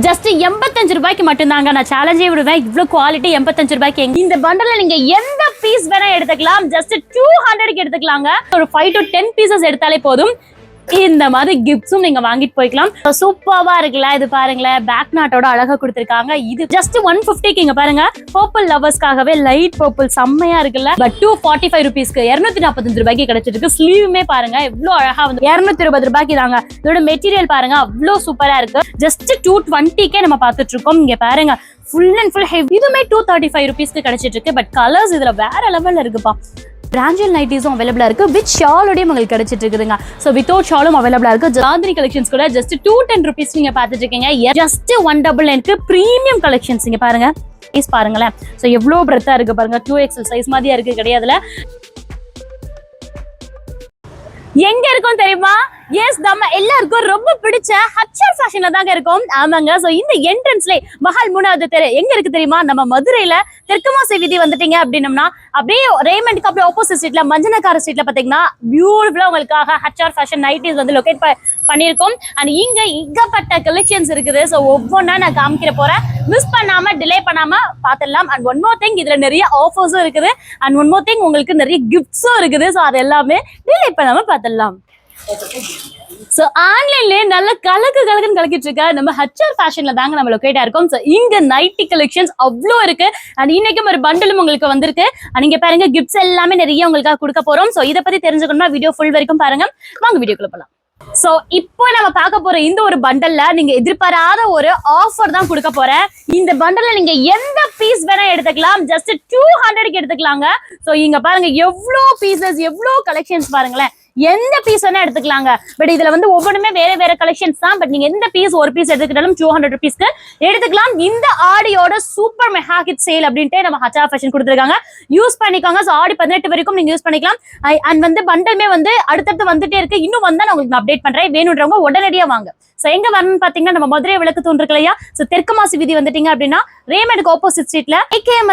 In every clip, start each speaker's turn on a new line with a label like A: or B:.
A: Just 85 ரூபாய்க்கு மட்டும்தாங்க நான் சேலஞ்சே விடுவேன். இவ்வளவு குவாலிட்டி 85 ரூபாய்க்கு இந்த பண்டல்ல நீங்க எந்த பீஸ் வேணா எடுத்துக்கலாம். ஜஸ்ட் 200க்கு எடுத்துக்கலாங்க. ஒரு 5 to 10 பீசஸ் எடுத்தாலே போதும். இந்த மாதிரி கிஃப்ட்ஸும் நீங்க வாங்கிட்டு போய்க்கலாம். சூப்பர்வா இருக்குல்ல, இது பாருங்களேன், பேக் நாட்டோட அழகா கொடுத்திருக்காங்க. இது ஜஸ்ட் 150க்கு இங்க பாருங்க, பர்பிள் லவர்ஸ்க்காகவே லைட் பர்பிள் செம்மையா இருக்குல்ல. பட் 245 ருபீஸ்க்கு 245 ரூபாய்க்கு கிடைச்சிட்டு இருக்கு. ஸ்லீவுமே பாருங்க எவ்வளவு அழகா வந்து 220 ரூபாய்க்கு தாங்க. இதோட மெட்டீரியல் பாருங்க அவ்வளவு சூப்பரா இருக்கு. ஜஸ்ட் 220க்கே நம்ம பார்த்துட்டு இருக்கோம். இங்க பாருங்க ஃபுல் அண்ட் ஃபுல் ஹெவி. இதுமே 235 ருபீஸ்க்கு கிடைச்சிட்டு இருக்கு. பட் கலர்ஸ் இதுல வேற லெவல்ல இருக்குப்பா. பிராஞ்சல் நைட்டிஸும் அவைலபிளா இருக்கு. வித் ஷாலோடையும் உங்களுக்கு கிடைச்சிட்டு இருக்குதுங்க. ஸோ வித்தவுட் ஷாலும் அவைலபிளா இருக்கு. ஜாந்தினி கலெக்ஷன்ஸ் கூட ஜஸ்ட் 210 ருபீஸ் நீங்க பார்த்துட்டு இருக்கீங்க. ஜஸ்ட் 199க்கு பிரீமியம் கலெக்ஷன்ஸ் இங்க பாருங்க. சைஸ் பாருங்களேன். ஸோ எவ்வளவு பிரெத்தா இருக்கு பாருங்க. 2XL சைஸ் மாதிரியா இருக்கு கிடையாதுல. எங்க இருக்கும் தெரியுமா? எஸ், நம்ம எல்லாருக்கும் ரொம்ப பிடிச்ச ஹச்ஆர் ஃபேஷன்ல தாங்க இருக்கும். ஆமாங்க. சோ இந்த என்ட்ரன்ஸ்ல மஹால் 3வது தெரு எங்க இருக்கு தெரியுமா? நம்ம மதுரையில தெற்குமாசி வீதி வந்துட்டீங்க அப்படின்னம்னா அப்படியே ரேமண்டுக்கு அப்படியே ஆப்போசிட் ஸ்ட்ரீட்ல மஞ்சனக்கார ஸ்ட்ரீட்ல பாத்தீங்கன்னா பியூட்டிஃபுல்லா உங்களுக்காக ஹச்ஆர் ஃபேஷன் நைட்டிஸ் வந்து லொகேட் பண்ணிருக்கோம். அண்ட் இங்க ஏகப்பட்ட கலெக்ஷன்ஸ் இருக்குது. சோ ஒவ்வொன்னா நான் காமிக்கிற போறேன். மிஸ் பண்ணாம டிலே பண்ணாம பாத்திரலாம். அண்ட் ஒன் மோர் திங், இதுல நிறைய ஆஃபர்ஸும் இருக்குது. அண்ட் ஒன் மோர் திங், உங்களுக்கு நிறைய கிஃப்ட்ஸும் இருக்குது. சோ அது எல்லாமே டிலே பண்ணாம பாத்திரலாம். சோ ஆன்லைன்லயே நல்ல கலக்குன்னு கலக்கிட்டு இருக்க நம்ம ஹச்ஆர் ஃபேஷன்ல தாங்க நம்ம லொகேட்டா இருக்கோம். சோ இங்க நைட்டி கலெக்ஷன்ஸ் அவ்வளோ இருக்கு. அண்ட் இன்னைக்கும் ஒரு பண்டலும் உங்களுக்கு வந்திருக்கு. நீங்க பாருங்க கிஃப்ட்ஸ் எல்லாமே நிறைய உங்களுக்காக கொடுக்க போறோம். சோ இதை பத்தி தெரிஞ்சுக்கணும்னா வீடியோ ஃபுல் வரைக்கும் பாருங்க. வாங்க வீடியோக்குள்ள போலாம். சோ இப்போ நம்ம பார்க்க போற இந்த ஒரு பண்டல்ல நீங்க எதிர்பாராத ஒரு ஆஃபர் தான் கொடுக்க போறேன். இந்த பண்டல்ல நீங்க எந்த பீஸ் வேணா எடுத்துக்கலாம். ஜஸ்ட் 200க்கு எடுத்துக்கலாங்க. சோ இங்க பாருங்க எவ்வளோ பீசஸ், எவ்வளோ கலெக்ஷன்ஸ் பாருங்களேன். எந்த பீஸ் வேணா எடுத்துக்கலாங்க. பட் இதுல வந்து ஒவ்வொன்றுமே வேற கலெக்ஷன்ஸ் தான். பட் நீங்க எந்த பீஸ் ஒரு பீஸ் எடுத்துக்கிட்டாலும் 200 ருபீஸ்க்கு எடுத்துக்கலாம். இந்த ஆடியோட சூப்பர் மெகா ஹிட் சேல் அப்படின்ட்டு நம்ம ஹச்ஆர் ஃபேஷன் கொடுத்துருக்காங்க. யூஸ் பண்ணிக்கோங்க. ஸோ ஆடி 18 வரைக்கும் நீங்க யூஸ் பண்ணிக்கலாம். அண்ட் வந்து பண்டலுமே வந்து அடுத்தடுத்து வந்துட்டே இருக்கு. இன்னும் வந்தா நான் உங்களுக்கு அப்டேட் பண்றேன். வேணுன்றவங்க உடனடியா வாங்க. சோ எங்க வரணும்னு பாத்தீங்கன்னா நம்ம மதுரை விளக்கு தூண் இருக்கு இல்லையா? சோ தெற்குமாசி வீதி வந்துட்டீங்க அப்படின்னா ரேமண்டுக்கு ஆப்போசிட் ஸ்ட்ரீட்ல ஏகேஎம்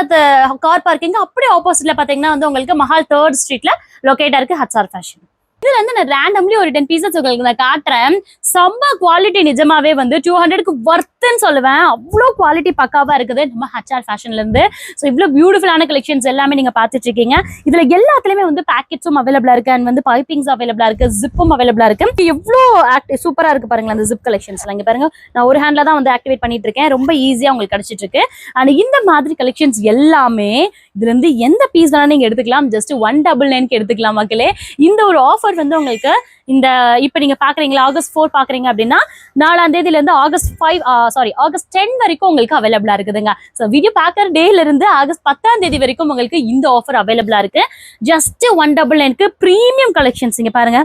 A: கார் பார்க்கிங் அப்படியே ஆப்போசிட்ல பாத்தீங்கன்னா வந்து உங்களுக்கு மஹால் 3rd ஸ்ட்ரீட்ல லொகேட்டா இருக்கு ஹச்ஆர் ஃபேஷன். இதுல வந்து நான் ரேண்டம்லி ஒரு 10 பீசஸ் உங்களுக்கு நான் காட்டுறேன். செம்ம குவாலிட்டி, நிஜமாவே வந்து 200க்கு வர்த்துன்னு சொல்லுவேன். அவ்வளோ குவாலிட்டி பக்காவா இருக்குது நம்ம ஹச்ஆர் ஃபேஷன்ல இருந்து. ஸோ இவ்வளோ பியூட்டிஃபுல்லான கலெக்ஷன்ஸ் எல்லாமே நீங்க பார்த்துட்டு இருக்கீங்க. இதுல எல்லாத்துலயுமே வந்து பேக்கெட்ஸும் அவைலபிளா இருக்கு. அண்ட் வந்து பைப்பிங்ஸ் அவைலபிளா இருக்கு. ஜிப்பும் அவைலபிளா இருக்கு. எவ்வளோ சூப்பரா இருக்கு பாருங்களேன் அந்த ஜிப் கலெக்ஷன்ஸ்ல. இங்க பாருங்க, நான் ஒரு ஹேண்ட்ல தான் வந்து ஆக்டிவேட் பண்ணிட்டு இருக்கேன். ரொம்ப ஈஸியா உங்களுக்கு கிடைச்சிட்டு இருக்கு. அண்ட் இந்த மாதிரி கலெக்ஷன்ஸ் எல்லாமே இதுல இருந்து எந்த பீஸ் வேணா நீங்க எடுத்துக்கலாம். ஜஸ்ட் 199க்கு எடுத்துக்கலாம் மக்களே. இந்த ஒரு ஆஃபர் வந்து உங்களுக்கு இந்த இப்ப நீங்க பாக்குறீங்களா ஆகஸ்ட் 4 பாக்குறீங்க அப்படின்னா 4ஆம் தேதியில இருந்து ஆகஸ்ட் 10 வரைக்கும் உங்களுக்கு அவைலபிளா இருக்குதுங்க. சோ வீடியோ பாக்குற டேல இருந்து ஆகஸ்ட் 10ஆம் தேதி வரைக்கும் உங்களுக்கு இந்த ஆஃபர் அவைலபிளா இருக்கு. ஜஸ்ட் 199க்கு பிரீமியம் கலெக்ஷன்ஸ். இங்க பாருங்க,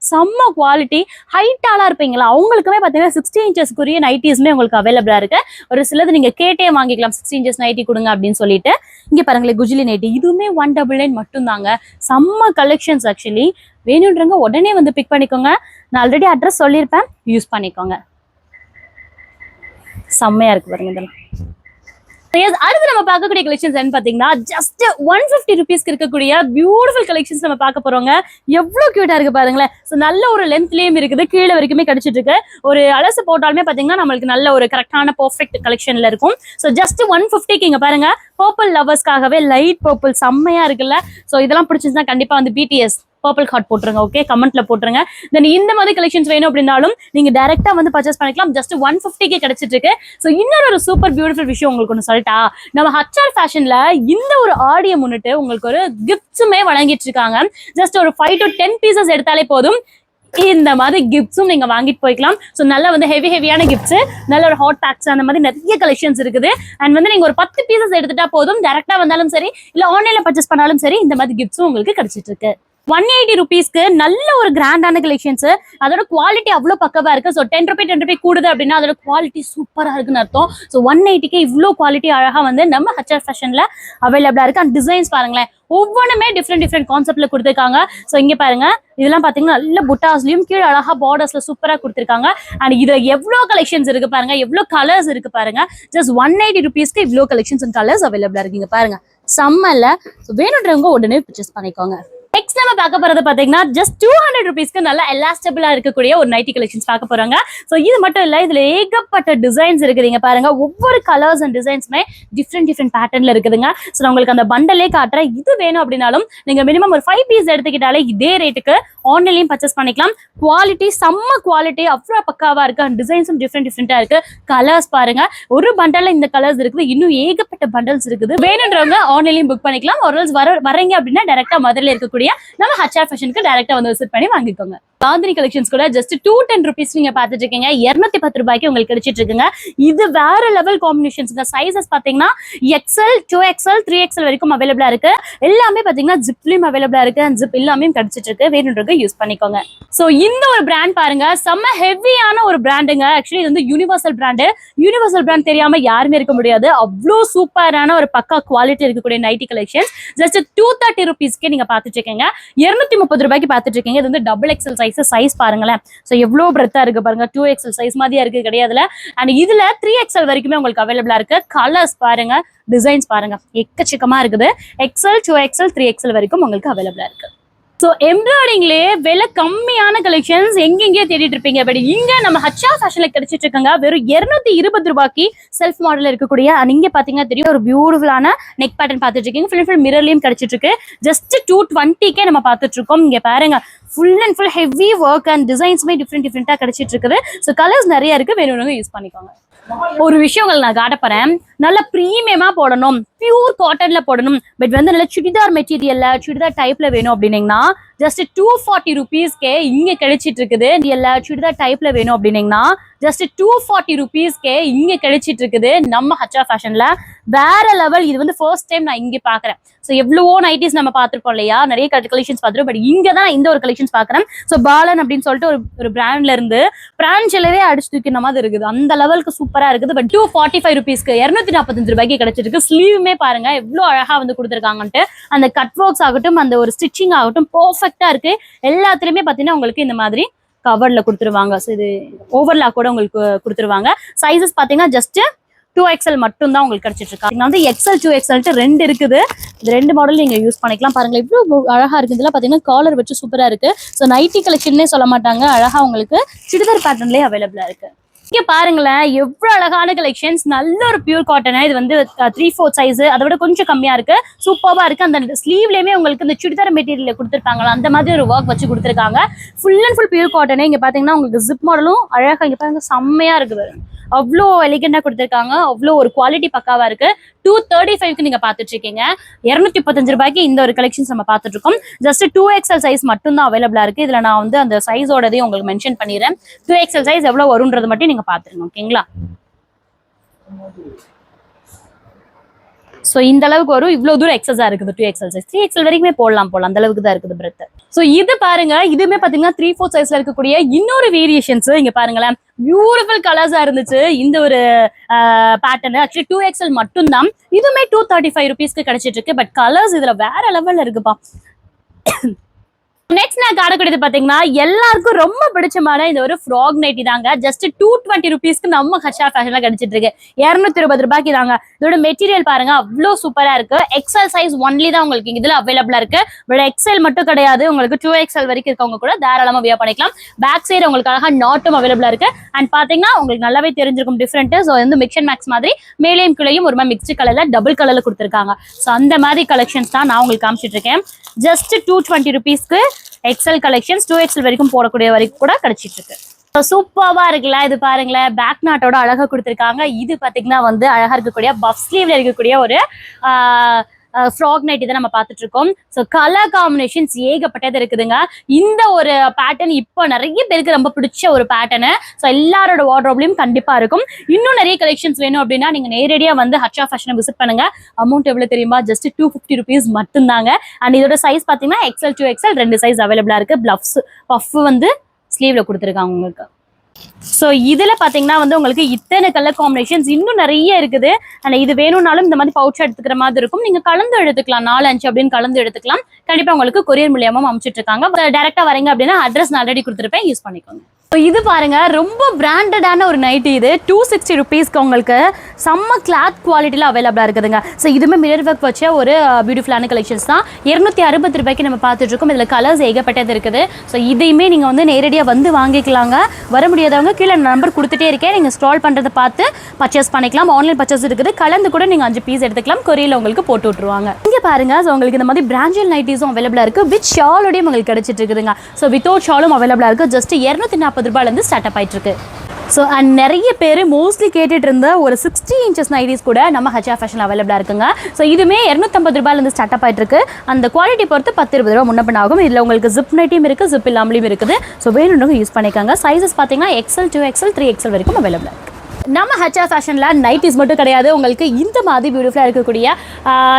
A: செம்ம குவாலிட்டி. ஹைட்டாலா இருப்பீங்களா அவங்களுக்குமே பாத்தீங்கன்னா 60 இன்ச்சஸ்க்குரிய நைட்டிஸ்மே உங்களுக்கு அவைலபிளா இருக்கு. ஒரு சிலது நீங்க கேட்டே வாங்கிக்கலாம், 60 இன்ச்சஸ் நைட்டி கொடுங்க அப்படின்னு சொல்லிட்டு. இங்க பாருங்களேன் குஜிலி நைட்டி, இதுவுமே 199 மட்டும் தாங்க. செம்ம கலெக்ஷன்ஸ். ஆக்சுவலி வேணுன்றவங்க உடனே வந்து பிக் பண்ணிக்கோங்க. நான் ஆல்ரெடி அட்ரஸ் சொல்லியிருப்பேன், யூஸ் பண்ணிக்கோங்க. செம்மையா இருக்கு பாருங்க இதெல்லாம். அடுத்து நம்ம பார்க்கக்கூடிய கலெக்ஷன்ஸ் என்ன பாத்தீங்கன்னா ஜஸ்ட் 150 ருபீஸ்க்கு இருக்கக்கூடிய பியூட்டிஃபுல் கலெக்ஷன்ஸ் நம்ம பார்க்க போறோங்க. எவ்வளவு கியூட்டா இருக்கு பாருங்களேன். ஸோ நல்ல ஒரு லென்த்லயும் இருக்குது, கீழே வரைக்குமே கிடைச்சிட்டு இருக்கு. ஒரு அலசு போட்டாலுமே பாத்தீங்கன்னா நம்மளுக்கு நல்ல ஒரு கரெக்டான பெர்ஃபெக்ட் கலெக்ஷன்ல இருக்கும். ஸோ ஜஸ்ட் 150க்கு இங்க பாருங்க, பர்பிள் லவர்ஸ்க்காகவே லைட் பர்பிள் செம்மையா இருக்குல்ல. ஸோ இதெல்லாம் பிடிச்சிருந்தா கண்டிப்பா வந்து BTS பர்பிள் ஹார்ட் போட்டுருங்க. ஓகே, கமெண்ட்ல போட்டுருங்க. தென் இந்த மாதிரி கலெக்ஷன்ஸ் வேணும் அப்படின்னாலும் நீங்க டைரக்டா வந்து பர்ச்சேஸ் பண்ணிக்கலாம். ஜஸ்ட் 150க்கு கிடைச்சிட்டு இருக்கு. ஸோ இன்னொரு ஒரு சூப்பர் பியூட்டிஃபுல் விஷயம் உங்களுக்கு ஒன்று சொல்லிட்டா, நம்ம ஹச்ஆர் ஃபேஷன்ல இந்த ஒரு ஆடியை முன்னிட்டு உங்களுக்கு ஒரு கிஃப்ட்ஸுமே வழங்கிட்டு இருக்காங்க. ஜஸ்ட் ஒரு 5 to 10 பீசஸ் எடுத்தாலே போதும். இந்த மாதிரி கிஃப்ட்ஸும் நீங்க வாங்கிட்டு போய்க்கலாம். ஸோ நல்லா வந்து ஹெவியான கிஃப்ட்ஸ், நல்ல ஒரு ஹாட் பேக்ஸ், அந்த மாதிரி நிறைய கலெக்ஷன்ஸ் இருக்குது. அண்ட் வந்து நீங்க ஒரு 10 பீசஸ் எடுத்துட்டா போதும். டைரக்டா வந்தாலும் சரி, இல்ல ஆன்லைன்ல பர்ச்சேஸ் பண்ணாலும் சரி, இந்த மாதிரி கிஃப்ட்ஸும் உங்களுக்கு கிடைச்சிட்டு இருக்கு. 180 ருபீஸ்க்கு நல்ல ஒரு கிராண்டான கலெக்ஷன்ஸ். அதோட குவாலிட்டி அவ்வளோ பக்கவா இருக்கு. ஸோ 10 ரூபாய் கூடுது அப்படின்னா அதோட குவாலிட்டி சூப்பரா இருக்குன்னு அர்த்தம். ஸோ 180க்கு இவ்வளோ குவாலிட்டி அழகா வந்து நம்ம ஹச்ஆர் ஃபேஷன்ல அவைலபிளா இருக்கு. அண்ட் டிசைன்ஸ் பாருங்களேன், ஒவ்வொன்றுமே டிஃப்ரெண்ட் கான்செப்ட்ல கொடுத்துருக்காங்க. ஸோ இங்க பாருங்க, இதெல்லாம் பாத்தீங்கன்னா நல்ல புட்டாஸ்லயும் கீழே அழகா பார்டர்ஸ்ல சூப்பரா கொடுத்துருக்காங்க. அண்ட் இதுல எவ்வளவு கலெக்ஷன்ஸ் இருக்கு பாருங்க, எவ்வளவு கலர்ஸ் இருக்கு பாருங்க. ஜஸ்ட் 180 ருபீஸ்க்கு இவ்வளவு கலெக்ஷன்ஸ் அண்ட் கலர்ஸ் அவைலபிளா இருக்கு. இங்க பாருங்க, செம்ம இல்ல. வேணுன்றவங்க உடனே பர்ச்சேஸ் பண்ணிக்கோங்க. நெக்ஸ்ட் நம்ம பார்க்க போறது பாத்தீங்கன்னா ஜஸ்ட் 200 rupeesக்கு நல்ல எலாஸ்டபிளா இருக்கக்கூடிய ஒரு நைட்டி கலெக்ஷன்ஸ் பார்க்க போறாங்க. சோ இது மட்டும் இல்ல, இதுல ஏகப்பட்ட டிசைன்ஸ் இருக்குதுங்க பாருங்க. ஒவ்வொரு கலர்ஸ் அண்ட் டிசைன்ஸ்மே டிஃப்ரெண்ட் பேட்டர்ன்ல இருக்குதுங்க. சோ நான் உங்களுக்கு அந்த பண்டலே காட்டுறேன். இது வேணும் அப்படின்னாலும் நீங்க மினிமம் ஒரு 5 பீஸ் எடுத்துக்கிட்டாலே இதே ரேட்டுக்கு ஆன்லைன்லயும் பர்ச்சேஸ் பண்ணிக்கலாம். குவாலிட்டி செம்ம குவாலிட்டி, அவ்வளவு பக்காவா இருக்கு. அண்ட் டிசைன்ஸும் டிஃப்ரெண்டா இருக்கு. கலர்ஸ் பாருங்க, ஒரு பண்டல்ல இந்த கலர்ஸ் இருக்குது, இன்னும் ஏகப்பட்ட பண்டல்ஸ் இருக்குது. வேணுன்றவங்க ஆன்லைன்லயும் புக் பண்ணிக்கலாம். ஒரு வரீங்க அப்படின்னா டைரக்டா மதுரையில இருக்கக்கூடிய நம்ம HR ஃபேஷனுக்கு டைரக்டா வந்து விசிட் பண்ணி வாங்கிக்கோங்க. காந்தினி கலெக்ஷன்ஸ் கூட ஜஸ்ட் 210 rupees நீங்க பாத்துட்டு இருக்கீங்க. 210 ரூபாய்க்கு உங்களுக்கு கிடைச்சிட்டு இருக்குங்க. இது வேற லெவல் காம்பினேஷன்ஸ்ங்க. சைஸஸ் பாத்தீங்கன்னா XL, 2XL, 3XL வரைக்கும் அவைலபிளா இருக்கு. எல்லாமே பாத்தீங்கன்னா ஜிப்லயும் அவைலபிளா இருக்கு. அண்ட் ஜிப் எல்லாமே கிடைச்சிட்டு இருக்கு. வேணுன்றவங்க யூஸ் பண்ணிக்கோங்க. சோ இந்த ஒரு பிராண்ட் பாருங்க, செம்ம ஹெவியான ஒரு பிராண்டுங்க. ஆக்சுவலி இது வந்து யூனிவர்சல் பிராண்டு. யூனிவர்சல் பிராண்ட் தெரியாம யாருமே இருக்க முடியாது. அவ்வளோ சூப்பரான ஒரு பக்கா குவாலிட்டி இருக்கக்கூடிய நைட்டி கலெக்ஷன்ஸ் ஜஸ்ட் 230 rupeesக்கே நீங்க பாத்துட்டு இருக்கீங்க. 230 ரூபாய்க்கு பாத்துட்டு இருக்கீங்க. இது வந்து XXL சைஸ் பாருங்களேன். சோ எவ்வளவு பிரெத்தா இருக்கு பாருங்க. 2XL சைஸ் மாதிரியா இருக்கு கிடையாதுல. அண்ட் இதுல 3XL வரைக்குமே உங்களுக்கு அவைலபிளா இருக்கு. கலர்ஸ் பாருங்க, டிசைன்ஸ் பாருங்க, எக்கச்சக்கமா இருக்குது. XL, 2XL, 3XL வரைக்கும் உங்களுக்கு அவைலபிளா இருக்கு. ஸோ எம்ப்ராய்டிங்லேயே விலை கம்மியான கலெக்ஷன்ஸ் எங்கெங்கேயே தேடிட்டு இருப்பீங்க. பட் இங்க நம்ம HR ஃபேஷன்ல கிடைச்சிட்டு இருக்காங்க. வெறும் 220 ரூபாய்க்கு செல்ஃப் மாடல் இருக்கக்கூடிய. நீங்க பாத்தீங்கன்னா தெரியும், ஒரு பியூட்டிஃபுல்லான நெக் பேட்டர்ன் பார்த்துட்டு இருக்கீங்க. ஃபுல் மிரர்லயும் கிடைச்சிட்டு இருக்கு. ஜஸ்ட் 220க்கே நம்ம பார்த்துட்டு இருக்கோம். இங்க பாருங்க, full and full heavy work and டிசைன்ஸுமே டிஃப்ரெண்டா கிடைச்சிட்டு இருக்குது. ஸோ கலர்ஸ் நிறைய இருக்கு, வேணும்னு யூஸ் பண்ணிக்கோங்க. ஒரு விஷயம் நான் காட்ட போறேன். நல்ல பிரீமியமா போடணும், பியூர் காட்டன்ல போடணும், பட் வந்து நல்ல சுடிதார் மெட்டீரியல்ல, சுடிதார் டைப்ல வேணும் அப்படின்னீங்கன்னா ஜஸ்ட் 240 rupeesக்கே இங்க கிடைச்சிட்டு இருக்குது. சுடிதார் டைப்ல வேணும் அப்படின்னீங்கன்னா ஜஸ்ட் 240 rupeesக்கே இங்க கிடைச்சிட்டு இருக்குது நம்ம HR ஃபேஷன்ல. வேற லெவல். இது வந்து ஃபர்ஸ்ட் டைம் நான் இங்க பாக்குறேன். ஸோ எவ்வளவோ நைட்டிஸ் நம்ம பார்த்துருப்போம் இல்லையா, நிறைய கலெக்ஷன்ஸ் பார்த்துருப்போம். பட் இங்க தான் இந்த ஒரு கலெக்ஷன்ஸ் பாக்குறேன். ஸோ பாலன் அப்படின்னு சொல்லிட்டு ஒரு பிராண்ட்ல இருந்து பிரான்ச்லவே அடிச்சு தூக்கின மாதிரி இருக்குது. அந்த லெவலுக்கு சூப்பரா இருக்குது. பட் 245 rupeesக்கு 245 ரூபாய்க்கு கிடைச்சிருக்கு. ஸ்லீவுமே பாருங்க எவ்வளவு அழகா வந்து கொடுத்துருக்காங்கன்ட்டு. அந்த கட் ஒர்க்ஸ் ஆகட்டும், அந்த ஒரு ஸ்டிச்சிங் ஆகட்டும், பர்ஃபெக்டா இருக்கு. எல்லாத்துலயுமே பாத்தீங்கன்னா உங்களுக்கு இந்த மாதிரி கவர்ல கொடுத்துருவாங்க. ஸோ இது ஓவர்லாக் கூட உங்களுக்கு கொடுத்துருவாங்க. சைசஸ் பாத்தீங்கன்னா ஜஸ்ட் 2XL மட்டும் தான் உங்களுக்கு கிடைச்சிட்டு இருக்கு. வந்து XL, 2XL ரெண்டு இருக்குது. இது ரெண்டு மாடல் நீங்க யூஸ் பண்ணிக்கலாம். பாருங்க இவ்வளவு அழகா இருக்கு. இதெல்லாம் பாத்தீங்கன்னா காலர் வச்சு சூப்பரா இருக்கு. ஸோ நைட்டி கலெக்ஷன்னே சொல்ல மாட்டாங்க, அழகா உங்களுக்கு சுடிதார் பேட்டர்ன்லயே அவைலபிளா இருக்கு. இங்க பாருங்களேன், எவ்வளவு அழகான கலெக்ஷன்ஸ். நல்ல ஒரு பியூர் காட்டன். இது வந்து 3/4 சைஸ், அதை விட கொஞ்சம் கம்மியா இருக்கு. சூப்பரா இருக்கு. அந்த ஸ்லீவ்லயுமே உங்களுக்கு இந்த சுடிதார் மெட்டீரியல் கொடுத்துருப்பாங்களா, அந்த மாதிரி ஒரு ஒர்க் வச்சு கொடுத்துருக்காங்க. Full and full pure cotton. இங்க பாத்தீங்கன்னா உங்களுக்கு ஜிப் மாடலும் அழகா இங்க பாருங்க செம்மையா இருக்கு. அவ்வளோ எலிகண்டா கொடுத்துருக்காங்க. அவ்வளோ ஒரு குவாலிட்டி பக்காவா இருக்கு. 235க்கு நீங்க பாத்துட்டு இருக்கீங்க. 235 ரூபாய்க்கு இந்த ஒரு கலெக்ஷன்ஸ் நம்ம பாத்துட்டு இருக்கோம். ஜஸ்ட் 2XL சைஸ் மட்டும் தான் அவைலபிளா இருக்கு. இதுல நான் வந்து அந்த சைஸோடதையும் உங்களுக்கு மென்ஷன் பண்ணிடுறேன். 2XL சைஸ் எவ்வளவு வரும்ன்றது மட்டும் நீங்க பாத்துருங்க. ஓகேங்களா? சோ இந்த அளவுக்கு வரும். இவ்வளவு தூரம் எக்ஸஸா இருக்குது 2XL சைஸ். 3XL வரைக்குமே போடலாம் அந்த அளவுக்கு தான் இருக்குது பிரெத். சோ இது பாருங்க, இதுமே பாத்தீங்கன்னா 3/4 சைஸ்ல இருக்கக்கூடிய இன்னொரு வேரியேஷன்ஸ். இங்க பாருங்களேன், பியூட்டிஃபுல் கலர்ஸா இருந்துச்சு இந்த ஒரு பேட்டர்ன். ஆக்சுவலி 2XL மட்டும் தான். இதுமே 235 rupeesக்கு கிடைச்சிட்டு இருக்கு. பட் கலர்ஸ் இதுல வேற லெவல்ல இருக்குப்பா. நெக்ஸ்ட் நான் காடக்கூடியது பாத்தீங்கன்னா எல்லாருக்கும் ரொம்ப பிடிச்சமான இந்த ஒரு ஃப்ராக் நைட்டி தாங்க. ஜஸ்ட் 220 rupeesக்கு நம்ம HR ஃபேஷன்ல கிடைச்சிட்டு இருக்கு. 220 ரூபாய்க்கு தாங்க. இதோட மெட்டீரியல் பாருங்க, அவ்வளவு சூப்பரா இருக்கு. XL சைஸ் ஒன்லி தான் உங்களுக்கு இதுல அவைலபிளா இருக்கு. பட் XL மட்டும் கிடையாது, உங்களுக்கு 2XL வரைக்கும் இருக்கவங்க கூட தாராளமா வியர் பண்ணிக்கலாம். பேக் சைடு உங்களுக்கு அழகா நாட்டும் அவைலபிளா இருக்கு. அண்ட் பாத்தீங்கன்னா உங்களுக்கு நல்லாவே தெரிஞ்சிருக்கும் டிஃபரெண்ட். ஸோ வந்து மிக்ஸ் அண்ட் மேக்ஸ் மாதிரி மேலேயும் கீழையும் ஒரு மாதிரி மிக்ஸ்டு கலர்ல டபுள் கலர்ல கொடுத்துருக்காங்க. ஸோ அந்த மாதிரி கலெக்ஷன்ஸ் தான் நான் உங்களுக்கு காமிச்சிட்டு இருக்கேன். ஜஸ்ட் 220 rupeesக்கு XL கலெக்ஷன்ஸ் 2XL வரைக்கும் போடக்கூடிய வரைக்கும் கூட கிடைச்சிட்டு இருக்கு. சூப்பர்வா இருக்குல்ல. இது பாருங்களேன், பேக் நாட்டோட அழகா கொடுத்துருக்காங்க. இது பாத்தீங்கன்னா வந்து அழகா இருக்கக்கூடிய பஃப் ஸ்லீவ்ல இருக்கக்கூடிய ஒரு ஃப்ராக் நைட்டி தான் நம்ம பார்த்துட்டு இருக்கோம். ஸோ கலர் காம்பினேஷன்ஸ் ஏகப்பட்டது இருக்குதுங்க. இந்த ஒரு பேட்டர்ன் இப்போ நிறைய பேருக்கு ரொம்ப பிடிச்ச ஒரு பேட்டர்னு. ஸோ எல்லாரோட வார்ட்ரோப்லயும் கண்டிப்பா இருக்கும். இன்னும் நிறைய கலெக்ஷன்ஸ் வேணும் அப்படின்னா நீங்க நேரடியா வந்து HR ஃபேஷனை விசிட் பண்ணுங்க. அமௌண்ட் எவ்வளவு தெரியுமா? ஜஸ்ட் 250 rupees மட்டும்தாங்க. அண்ட் இதோட சைஸ் பாத்தீங்கன்னா XL, 2XL ரெண்டு சைஸ் அவைலபிளா இருக்கு. பிளப்ஸ் பஃப் வந்து ஸ்லீவ்ல கொடுத்துருக்காங்க உங்களுக்கு. ஸோ இதுல பாத்தீங்கன்னா வந்து உங்களுக்கு இத்தனை கலர் காம்பினேஷன்ஸ் இன்னும் நிறைய இருக்குது. ஆனா இது வேணும்னாலும் இந்த மாதிரி பவுச் எடுத்துக்கிற மாதிரி இருக்கும். நீங்க கலந்து எடுத்துக்கலாம், 4-5 அப்படின்னு கலந்து எடுத்துக்கலாம். கண்டிப்பா உங்களுக்கு கொரியர் மூலியமா அனுப்பிச்சிட்டு இருக்காங்க. டைரக்டா வரீங்க அப்படின்னா அட்ரஸ் நான் ஆல்ரெடி கொடுத்துருப்பேன், யூஸ் பண்ணிக்கோங்க. இது பாருங்க ரொம்ப பிராண்டடான ஒரு நைட்டி. இது 260 ருபீஸ்க்கு உங்களுக்கு செம்ம கிளாத் குவாலிட்டியில் அவைலபிளாக இருக்குதுங்க. ஸோ இதுவுமே மிரர் ஒர்க் வச்ச ஒரு பியூட்டிஃபுல்லான கலெக்ஷன்ஸ் தான். 260 ரூபாய்க்கு நம்ம பார்த்துட்டு இருக்கோம். இதில் கலர்ஸ் ஏகப்பட்டது இருக்குது. ஸோ இதையுமே நீங்கள் வந்து நேரடியாக வந்து வாங்கிக்கலாங்க. வர முடியாதவங்க கீழே நம்பர் கொடுத்துட்டே இருக்கேன், நீங்கள் ஸ்க்ரால் பண்ணுறதை பார்த்து பர்ச்சேஸ் பண்ணிக்கலாம். ஆன்லைன் பர்ச்சேஸ் இருக்குது. கலந்து கூட நீங்கள் 5 பீஸ் எடுத்துக்கலாம். கொரியரில் உங்களுக்கு போட்டு விட்ருவாங்க. இங்கே பாருங்க, ஸோ உங்களுக்கு இந்த மாதிரி பிராண்டட் நைட்டிஸும் அவைலபிளாக இருக்குது. வித் ஷாலோடையும் உங்களுக்கு கிடைச்சிட்டு இருக்குதுங்க. ஸோ வித்தவுட் ஷாலும் அவைலபிளாக இருக்குது. ஜஸ்ட் 240 ரூபாயிலேருந்து ஸ்டார்ட் அப் ஆயிட்டு இருக்கு. ஸோ அண்ட் நிறைய பேர் மோஸ்ட்லி கேட்டுட்டு இருந்த ஒரு 60 இன்ச்சஸ் நைட்டிஸ் கூட நம்ம ஹச்ஆர் ஃபேஷன் அவைலபிளாக இருக்குங்க. ஸோ இதுவுமே 250 ரூபாயிலேருந்து ஸ்டார்ட் அப் ஆயிட்டு இருக்கு. அந்த குவாலிட்டி பொறுத்து 10-20 ரூபா முன்ன பண்ண ஆகும். இதில் உங்களுக்கு ஜிப் நைட்டியும் இருக்குது, ஜிப் இல்லாமலையும் இருக்குது. ஸோ வேணும்னு யூஸ் பண்ணிக்கோங்க. சைஸஸ் பார்த்தீங்கன்னா XL, 2XL, 3XL வரைக்கும் அவைலபிளாக இருக்குது. நம்ம ஹச்ஆர் ஃபேஷனில் நைட்டிஸ் மட்டும் கிடையாது, உங்களுக்கு இந்த மாதிரி பியூட்டிஃபுல்லாக இருக்கக்கூடிய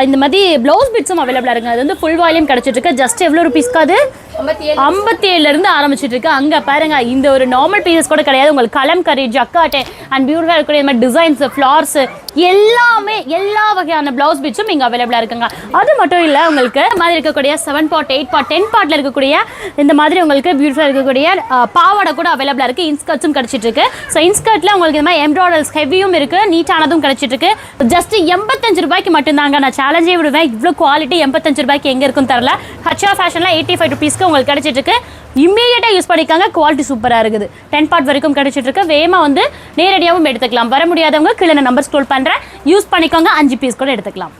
A: இந்த மாதிரி ப்ளவுஸ் பிட்ஸும் அவைலபிளாக இருக்குங்க. அது வந்து ஃபுல் வால்யூம் கிடச்சிட்டு இருக்கு. ஜஸ்ட் எவ்வளோ ருபீஸ்க்கு அது 57 ஆரம்பிச்சிட்டு இருக்கு. அங்கே பாருங்க, இந்த ஒரு நார்மல் பீசஸ் கூட கிடையாது. உங்களுக்கு கலம்கரி, ஜக்காட்டே அண்ட் பியூட்டிஃபுல்லாக இருக்கக்கூடிய இந்த மாதிரி டிசைன்ஸ், ஃப்ளார்ஸ் எல்லாமே எல்லா வகையான ப்ளவுஸ் பிட்ஸும் இங்கே அவைலபிளாக இருக்குங்க. அது மட்டும் இல்லை, உங்களுக்கு இந்த மாதிரி இருக்கக்கூடிய 7 பார்ட், 8 பார்ட், 10 பார்ட்டில் இருக்கக்கூடிய இந்த மாதிரி உங்களுக்கு பியூட்டிஃபுல்லாக இருக்கக்கூடிய பாவாடை கூட அவைலபிளாக இருக்குது. இன்ஸ்கர்ட்ஸும் கிடச்சிட்டு இருக்கு. ஸோ இன்ஸ்கர்ட்டில் உங்களுக்கு இந்த மாதிரி எம்ப்ராய்டர்ஸ் ஹெவியும் இருக்குது, நீட்டானதும் கிடச்சிட்டு இருக்கு. ஜஸ்ட் 85 ரூபாய்க்கு மட்டும்தாங்க. நான் சேலஞ்சே விடுவேன், இவ்வளோ குவாலிட்டி 85 ரூபாய்க்கு எங்கே இருக்குன்னு தெரில. ஹச்ஆர் ஃபேஷனில் 85 ருபீஸ்க்கு உங்களுக்கு கிடைச்சிட்டு இருக்கு. இம்மீடியட்டாக யூஸ் பண்ணிக்காங்க. குவாலிட்டி சூப்பராக இருக்குது. 10 பார்ட் வரைக்கும் கிடைச்சிட்டு இருக்கு. வேகமாக வந்து நேரடியாகவும் எடுத்துக்கலாம். வர முடியாதவங்க கீழே நம்பர் ஸ்க்ரோல் பண்ணுறேன், யூஸ் பண்ணிக்கோங்க. 5 பீஸ் கூட எடுத்துக்கலாம்.